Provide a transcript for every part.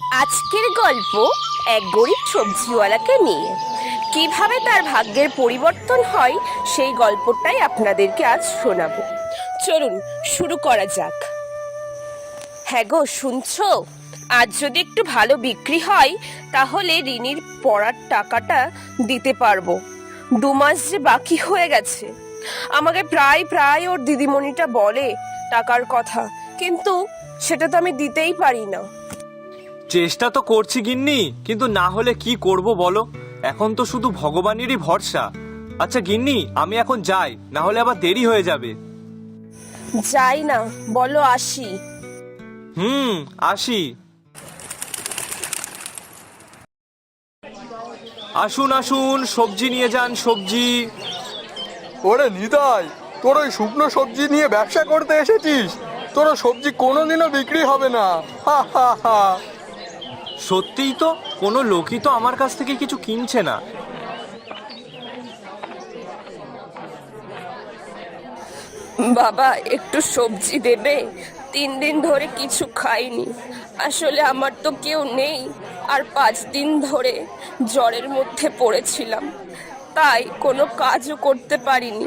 আজকের গল্প এক গরিব সবজিওয়ালাকে নিয়ে। কিভাবে তার ভাগ্যের পরিবর্তন হয় সেই গল্পটাই আপনাদেরকে আজ শোনাবো। চলুন শুরু করা যাক। হ্যাঁ গো, শুনছো? আজ যদি একটু ভালো বিক্রি হয় তাহলে রিনির পড়ার টাকাটা দিতে পারবো। 2 মাস যে বাকি হয়ে গেছে। আমাকে প্রায় প্রায় ওর দিদিমণিটা বলে টাকার কথা, কিন্তু সেটা তো আমি দিতেই পারি না। চেষ্টা তো করছি গিন্নি, কিন্তু না হলে কি করব বলো? এখন তো শুধু ভগবানেরই ভরসা। আচ্ছা গিন্নি, আমি এখন যাই, না হলে আবার দেরি হয়ে যাবে। যাই না, বলো আসি। আসি। আসুন আসুন, সবজি নিয়ে যান, সবজি। ওরে নিতাই, তোর ওই শুকনো সবজি নিয়ে ব্যবসা করতে এসেছিস? তোর সবজি কোনোদিনও বিক্রি হবে না। হা হা হা। সত্যিই তো, কোনো লোকই তো আমার কাছ থেকে কিছু কিনছে না। বাবা, একটু সবজি দেবে? 3 দিন ধরে কিছু খাইনি। আসলে আমার তো কেউ নেই, আর 5 দিন ধরে জ্বরের মধ্যে পড়েছিলাম, তাই কোনো কাজও করতে পারিনি।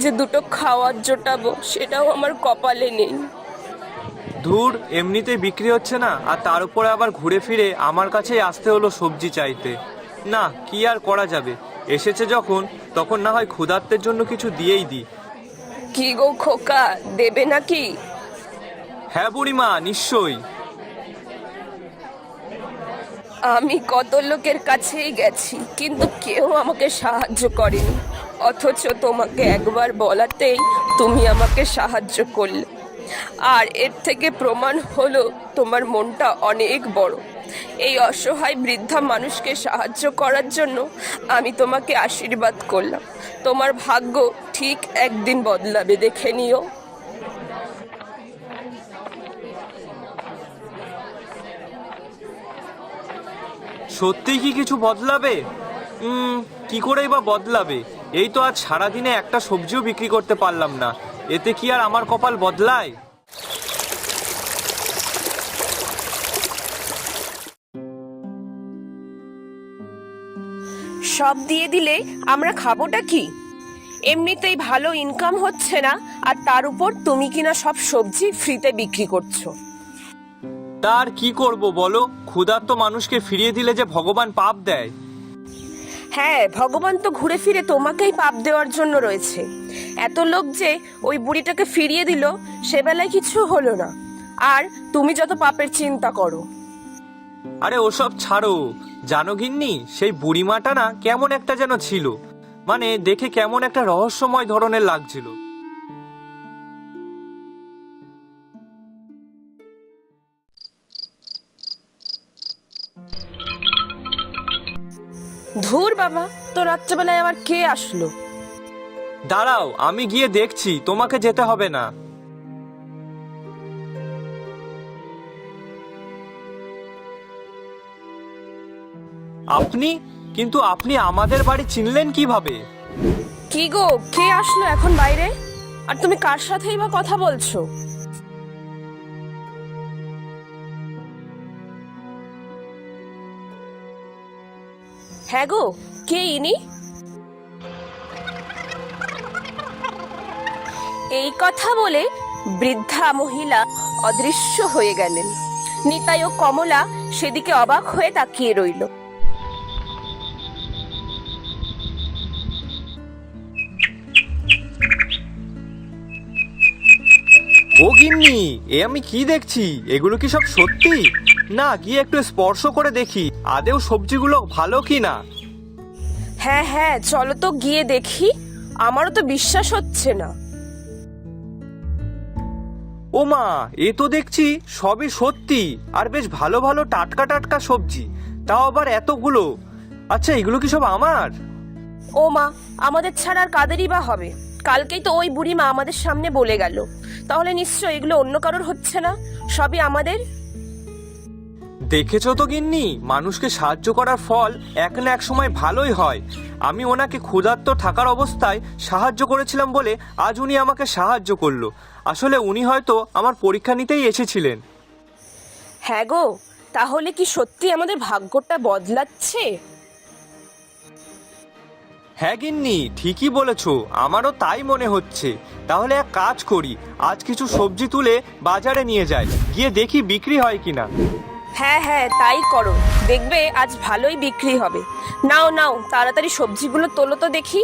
যে দুটো খাওয়ার জোটাবো সেটাও আমার কপালে নেই। ধুর, এমনিতেই বিক্রি হচ্ছে না, আর তার উপরে আবার ঘুরে ফিরে আমার কাছেই আসতে হলো সবজি চাইতে। না, কি আর করা যাবে, এসেছে যখন তখন না হয় ক্ষুধার্তের জন্য কিছু দিয়েই দিই। কি গো খোকা, দেবে নাকি? হ্যাঁ বুড়িমা, নিশ্চয়ই। আমি কত লোকের কাছেই গেছি, কিন্তু কেউ আমাকে সাহায্য করেনি। অথচ তোমাকে একবার বলাতেই তুমি আমাকে সাহায্য করলে। আর এর থেকে প্রমাণ হলো তোমার মনটা অনেক বড়। এই অসহায় বৃদ্ধা মানুষকে সাহায্য করার জন্য আমি তোমাকে আশীর্বাদ করলাম। তোমার ভাগ্য ঠিক একদিন বদলাবে, দেখে নিও। সত্যিই কি কিছু বদলাবে? কি করেই বা বদলাবে? এই তো আজ সারাদিনে একটা সবজিও বিক্রি করতে পারলাম না, এতে কি আর আমার কপাল বদলায়? সব দিয়ে দিলে আমরা খাবোটা কি? এমনিতেই ভালো ইনকাম হচ্ছে না, আর তার উপর তুমি কিনা সব সবজি ফ্রিতে বিক্রি করছো। তার কি করব বলো? ক্ষুধার্ত মানুষকে ফিরিয়ে দিলে যে ভগবান পাপ দেয়। হ্যাঁ, ভগবান তো ঘুরে ফিরে তোমাকেই পাপ দেওয়ার জন্য রয়েছে। এত লোক যে ওই বুড়িটাকে ফিরিয়ে দিল, সে বেলায় কিছু হলো না, আর তুমি যত পাপের চিন্তা করো। আরে ওসব ছাড়ো। জানো গিন্নি, সেই বুড়িমাটা না কেমন একটা যেন ছিল, মানে দেখে কেমন একটা রহস্যময় ধরনের লাগছিল। ধুর বাবা, তো রাত্রেবেলায় আবার কে আসলো? দাঁড়াও, আমি গিয়ে দেখছি, তোমাকে যেতে হবে না। আপনি? কিন্তু আপনি আমাদের বাড়ি চিনলেন কিভাবে? কি গো, কে আসলো এখন বাইরে? আর তুমি কার সাথেই বা কথা বলছো? হ্যাঁ গো, কে ইনি? এই কথা বলে বৃদ্ধা মহিলা অদৃশ্য হয়ে গেলেন। নিতাই ও কমলা সেদিকে অবাক হয়ে তাকিয়ে রইল। ও গিন্নি, এ আমি কি দেখছি? এগুলো কি সব সত্যি? না, গিয়ে একটু স্পর্শ করে দেখি আদেও সবজিগুলো ভালো কি না। হ্যাঁ হ্যাঁ, চলো তো গিয়ে দেখি। আমারও তো বিশ্বাস হচ্ছে না। ও মা, এ তো দেখছি সবই সত্যি, আর বেশ ভালো ভালো টাটকা টাটকা সবজি, তাও আবার এতগুলো। আচ্ছা, এগুলো কি সব আমার? ও মা, আমাদের ছাড়া আর কাদেরই বা হবে? কালকেই তো ওই বুড়ি মা আমাদের সামনে বলে গেল। তাহলে নিশ্চয় এগুলো অন্য কারোর হচ্ছে না, সবই আমাদের। দেখেছো তো গিন্নি, মানুষকে সাহায্য করার ফল এক না এক সময় ভালোই হয়। আমি ওনাকে ক্ষুধার্ত থাকার অবস্থায় সাহায্য করেছিলাম বলে আজ উনি আমাকে সাহায্য করলো। আসলে উনি হয়তো আমার পরীক্ষা নিতেই এসেছিলেন। হ্যাঁ গো, তাহলে কি সত্যি আমাদের ভাগ্যটা বদলাচ্ছে? হ্যাঁ গিন্নি, ঠিকই বলেছো, আমারও তাই মনে হচ্ছে। তাহলে এক কাজ করি, আজ কিছু সবজি তুলে বাজারে নিয়ে যাই, গিয়ে দেখি বিক্রি হয় কিনা। হ্যাঁ হ্যাঁ, তাই করো, দেখবে আজ ভালোই বিক্রি হবে। নাও নাও, তাড়াতাড়ি সবজিগুলো তোলো তো দেখি।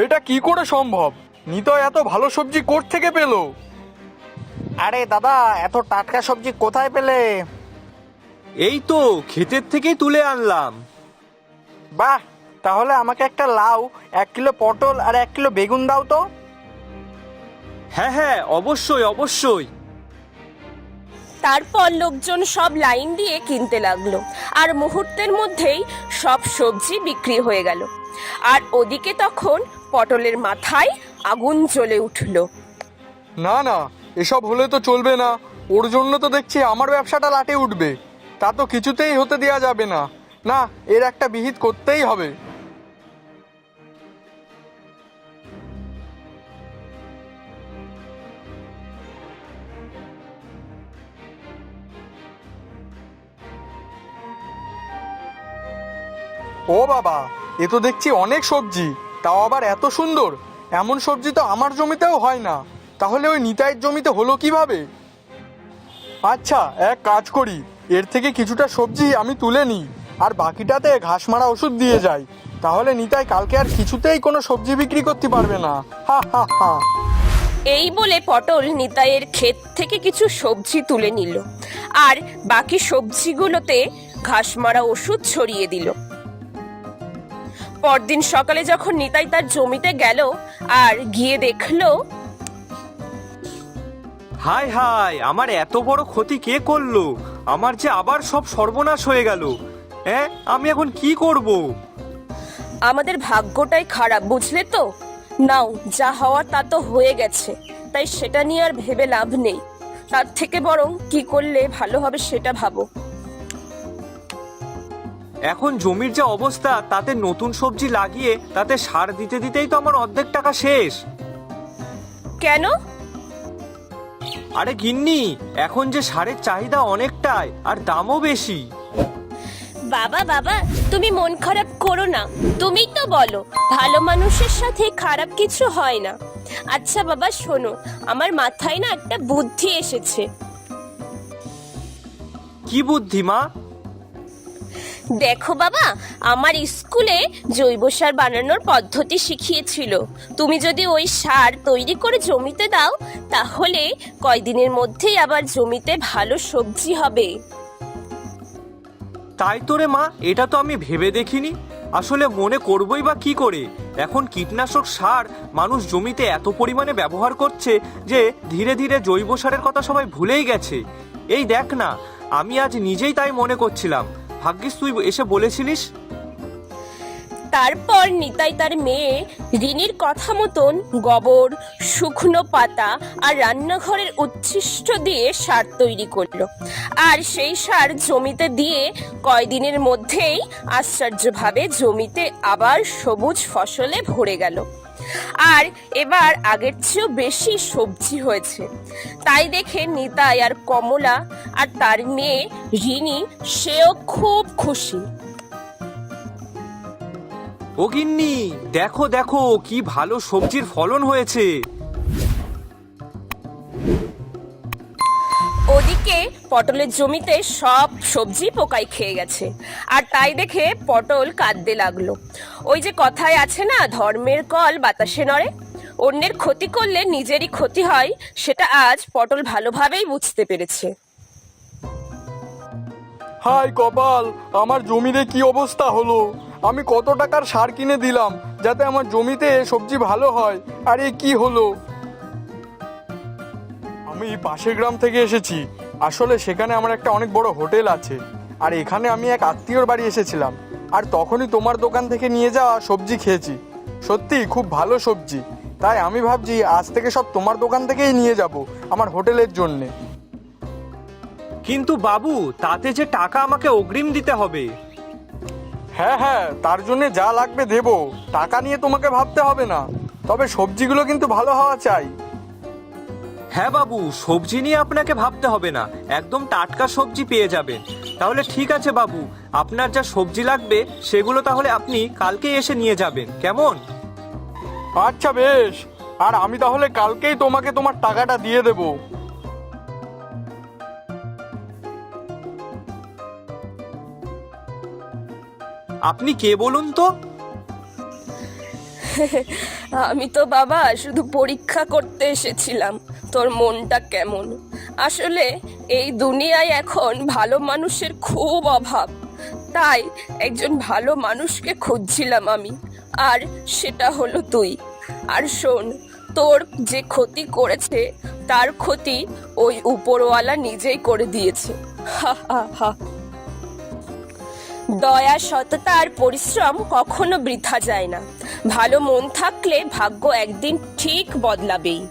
এটা কি করে সম্ভব? নিতাই এত ভালো সবজি কোত্থেকে পেলো? আরে দাদা, এত টাটকা সবজি কোথায় পেলে? এই তো ক্ষেতের থেকেই তুলে আনলাম। বাহ, তাহলে আমাকে একটা লাউ, 1 কিলো পটল আর 1 কিলো বেগুন দাও তো। হ্যাঁ হ্যাঁ, অবশ্যই অবশ্যই। তারপর লোকজন সব লাইন দিয়ে কিনতে লাগলো, আর মুহূর্তের মধ্যেই সব সবজি বিক্রি হয়ে গেল। আর ওদিকে তখন পটলের মাথায় আগুন জ্বলে উঠল। না না, এসব হলে তো চলবে না। ওর জন্য তো দেখছি আমার ব্যবসাটা লাটে উঠবে। তা তো কিছুতেই হতে দেওয়া যাবে না। না, এর একটা বিহিত করতেই হবে। ও বাবা, এ তো দেখছি অনেক সবজি, তাও আবার এত সুন্দর। এমন সবজি তো আমার জমিতেও হয় না। তাহলে ওই নিতাইয়ের জমিতে হলো কিভাবে? আচ্ছা, এক কাজ করি, এর থেকে কিছুটা সবজি আমি তুলে নিই, আর বাকিটাতে ঘাস মারা ওষুধ দিয়ে যাই। তাহলে নিতাই কালকে আর কিছুতেই কোনো সবজি বিক্রি করতে পারবে না। হা হা হা। এই বলে পটল নিতাইয়ের ক্ষেত থেকে কিছু সবজি তুলে নিল, আর বাকি সবজিগুলোতে ঘাস মারা ওষুধ ছড়িয়ে দিল। পরদিন সকালে যখন নিতাই তার জমিতে গেল, আর গিয়ে দেখলো, হায় হায়, আমার এত বড় ক্ষতি কে করলো? আমার যে আবার সব সর্বনাশ হয়ে গেল। হ্যাঁ, আমি এখন কি করব? আমাদের ভাগ্যটাই খারাপ, বুঝলে তো? নাও, যা হওয়ার তা তো হয়ে গেছে, তাই সেটা নিয়ে আর ভেবে লাভ নেই। তার থেকে বরং কি করলে ভালো হবে সেটা ভাবো। এখন জমির যা অবস্থা, তাতে নতুন সবজি লাগিয়ে তাতে সার দিতে দিতেই তো আমার অর্ধেক টাকা শেষ। কেন? আরে গিন্নি, এখন যে সারের চাহিদা অনেকটাই, আর দামও বেশি। বাবা বাবা, তুমি মন খারাপ করো না। তুমি তো বলো ভালো মানুষের সাথে খারাপ কিছু হয় না। আচ্ছা বাবা, শোনো, আমার মাথায় না একটা বুদ্ধি এসেছে। কি বুদ্ধি মা? দেখো বাবা, আমার স্কুলে জৈব সার বানানোর পদ্ধতি শিখিয়েছিল। তুমি যদি ওই সার তৈরি করে জমিতে দাও, তাহলে কয়দিনের মধ্যেই আবার জমিতে ভালো সবজি হবে। তাই তো রে মা, এটা তো আমি ভেবে দেখিনি। আসলে মনে করবই বা কি করে? এখন কীটনাশক সার মানুষ জমিতে এত পরিমাণে ব্যবহার করছে যে ধীরে ধীরে জৈব সারের কথা সবাই ভুলেই গেছে। এই দেখ না, আমি আজ নিজেই তাই মনে করছিলাম। ভাগ্যিস তুই এসে বলেছিলিস। তারপর নিতাই তার মেয়ে রিনির কথা মতন গোবর, শুকনো পাতা আর রান্নাঘরের উচ্ছিষ্ট দিয়ে সার তৈরি করলো। আর সেই সার জমিতে দিয়ে কয়দিনের মধ্যেই আশ্চর্যভাবে জমিতে আবার সবুজ ফসলে ভরে গেল। আর এবার আগের চেয়েও বেশি সবজি হয়েছে। তাই দেখে নিতাই আর কমলা আর তার মেয়ে রিনি, সেও খুব খুশি। ও গিন্নি, দেখো দেখো, কি ভালো সবজির ফলন হয়েছে। ওদিকে পটলের জমিতে সব সবজি পোকায় খেয়ে গেছে, আর তাই দেখে পটল কাঁদতে লাগলো। ওই যে কথায় আছে না, ধর্মের কল বাতাসে নড়ে। অন্যের ক্ষতি করলে নিজেরই ক্ষতি হয়, সেটা আজ পটল ভালোভাবেই বুঝতে পেরেছে। হাই কপাল, আমার জমিতে কি অবস্থা হলো! আমি কত টাকার সার কিনে দিলাম যাতে আমার জমিতে সবজি ভালো হয়, আর এ কি হলো! আমি পাশের গ্রাম থেকে এসেছি। আসলে সেখানে আমার একটা অনেক বড় হোটেল আছে, আর এখানে আমি এক আত্মীয়র বাড়ি এসেছিলাম, আর তখনই তোমার দোকান থেকে নিয়ে যাওয়া সবজি খেয়েছি। সত্যি খুব ভালো সবজি। তাই আমি ভাবছি আজ থেকে সব তোমার দোকান থেকেই নিয়ে যাব আমার হোটেলের জন্যে। কিন্তু বাবু, তাতে যে টাকা আমাকে অগ্রিম দিতে হবে। হ্যাঁ হ্যাঁ, তার জন্য যা লাগবে দেব, টাকা নিয়ে তোমাকে ভাবতে হবে না। তবে সবজিগুলো কিন্তু ভালো হওয়া চাই। হ্যাঁ বাবু, সবজি নিয়ে আপনাকে ভাবতে হবে না, একদম টাটকা সবজি পেয়ে যাবেন। তাহলে ঠিক আছে বাবু, আপনার যা সবজি লাগবে সেগুলো তাহলে আপনি কালকে এসে নিয়ে যাবেন, কেমন? আচ্ছা বেশ, আর আমি তাহলে কালকেই তোমাকে তোমার টাকাটা দিয়ে দেব। আপনি কে বলুন তো? আমি তো বাবা শুধু পরীক্ষা করতে এসেছিলাম তোর মনটা কেমন। আসলে এই দুনিয়ায় এখন ভালো মানুষের খুব অভাব, তাই একজন ভালো মানুষকে খুঁজছিলাম আমি, আর সেটা হলো তুই। আর শোন, তোর যে ক্ষতি করেছে তার ক্ষতি ওই উপরওয়ালা নিজেই করে দিয়েছে। হা হা হা। দয়া, সততা আর পরিশ্রম কখনো বৃথা যায় না। ভালো মন থাকলে ভাগ্য একদিন ঠিক বদলাবেই।